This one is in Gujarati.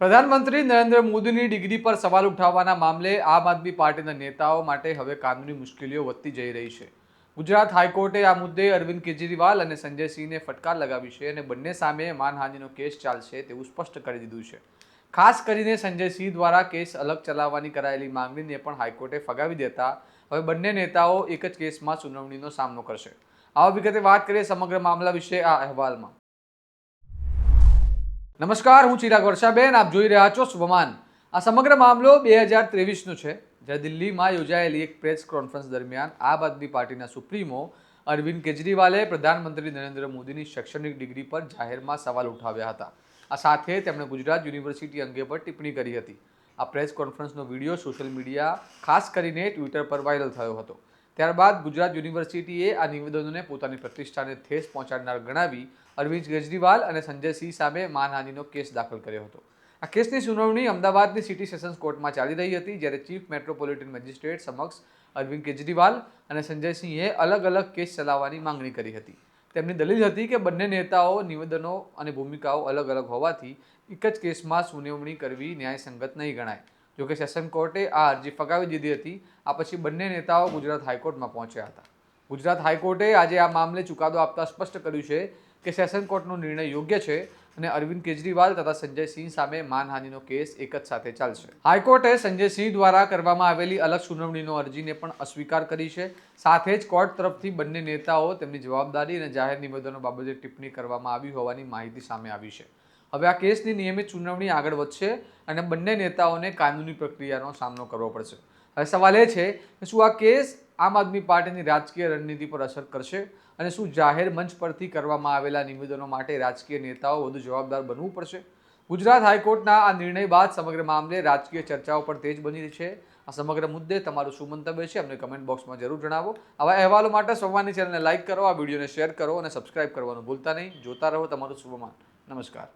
પ્રધાનમંત્રી નરેન્દ્ર મોદીની ડિગ્રી પર સવાલ ઉઠાવવાના મામલે આમ આદમી પાર્ટીના નેતાઓ માટે હવે કાનૂની મુશ્કેલીઓ વધતી જઈ રહી છે. ગુજરાત હાઈકોર્ટે આ મુદ્દે અરવિંદ કેજરીવાલ અને સંજય સિંહને ફટકાર લગાવી છે અને બંને સામે માનહાનિનો કેસ ચાલશે તેવું સ્પષ્ટ કરી દીધું છે. ખાસ કરીને સંજય સિંહ દ્વારા કેસ અલગ ચલાવવાની કરાયેલી માંગણીને પણ હાઈકોર્ટે ફગાવી દેતા હવે બંને નેતાઓ એક જ કેસમાં સુનાવણીનો સામનો કરશે. આવા વિગતે વાત કરીએ સમગ્ર મામલા વિશે આ અહેવાલમાં. નમસ્કાર, હું ચિરાગ વર્ષાબેન, આપ જોઈ રહ્યા છો શુભમાન. આ સમગ્ર મામલો 2023નો છે, જ્યારે દિલ્હીમાં યોજાયેલી એક પ્રેસ કોન્ફરન્સ દરમિયાન આમ આદમી પાર્ટીના સુપ્રીમો અરવિંદ કેજરીવાલે પ્રધાનમંત્રી નરેન્દ્ર મોદીની શૈક્ષણિક ડિગ્રી પર જાહેરમાં સવાલ ઉઠાવ્યા હતા. આ સાથે તેમણે ગુજરાત યુનિવર્સિટી અંગે પર ટિપ્પણી કરી હતી. આ પ્રેસ કોન્ફરન્સનો વિડીયો સોશિયલ મીડિયા, ખાસ કરીને ટ્વિટર પર વાયરલ થયો હતો. ત્યારબાદ ગુજરાત યુનિવર્સિટીએ આ નિવેદનોને પોતાની પ્રતિષ્ઠાને ઠેસ પહોંચાડનાર ગણાવી અરવિંદ કેજરીવાલ અને સંજય સિંહ સામે માનહાનિનો કેસ દાખલ કર્યો હતો. આ કેસની સુનાવણી અમદાવાદની સિટી સેશન્સ કોર્ટમાં ચાલી રહી હતી, જ્યારે ચીફ મેટ્રોપોલિટન મેજિસ્ટ્રેટ સમક્ષ અરવિંદ કેજરીવાલ અને સંજય સિંહે અલગ અલગ કેસ ચલાવવાની માંગણી કરી હતી. તેમની દલીલ હતી કે બંને નેતાઓ નિવેદનો અને ભૂમિકાઓ અલગ અલગ હોવાથી એક જ કેસમાં સુનાવણી કરવી ન્યાયસંગત નહીં ગણાય. જોકે સેશન કોર્ટે આ અરજી ફગાવી દીધી હતી. આ પછી બંને નેતાઓ ગુજરાત હાઈકોર્ટમાં પહોંચ્યા હતા. ગુજરાત હાઈકોર્ટે આજે આ મામલે ચુકાદો આપતા સ્પષ્ટ કર્યું છે કે સેશન કોર્ટનો નિર્ણય યોગ્ય છે અને અરવિંદ કેજરીવાલ તથા સંજય સિંહ સામે માનહાનિનો કેસ એક જ સાથે ચાલશે. હાઈકોર્ટે સંજય સિંહ દ્વારા કરવામાં આવેલી અલગ સુનાવણીનો અરજીને પણ અસ્વીકાર કરી છે. સાથે જ કોર્ટ તરફથી બંને નેતાઓ તેમની જવાબદારી અને જાહેર નિવેદનો બાબતે ટિપ્પણી કરવામાં આવી હોવાની માહિતી સામે આવી છે. હવે આ કેસની નિયમિત સુનાવણી આગળ વધશે અને બંને નેતાઓને કાનૂની પ્રક્રિયાનો સામનો કરવો પડશે. હવે સવાલ એ છે કે શું આ કેસ આમ આદમી પાર્ટીની રાજકીય રણનીતિ પર અસર કરશે અને શું જાહેર મંચ પરથી કરવામાં આવેલા નિવેદનો માટે રાજકીય નેતાઓ વધુ જવાબદાર બનવું પડશે? ગુજરાત હાઈકોર્ટના આ નિર્ણય બાદ સમગ્ર મામલે રાજકીય ચર્ચાઓ પણ તેજ બની રહી છે. આ સમગ્ર મુદ્દે તમારું શું મંતવ્ય છે અમને કમેન્ટ બોક્સમાં જરૂર જણાવો. આવા અહેવાલો માટે સ્વમાનની ચેનલને લાઇક કરો, આ વિડીયોને શેર કરો અને સબસ્ક્રાઇબ કરવાનું ભૂલતા નહીં. જોતા રહો તમારું શુભમાન. નમસ્કાર.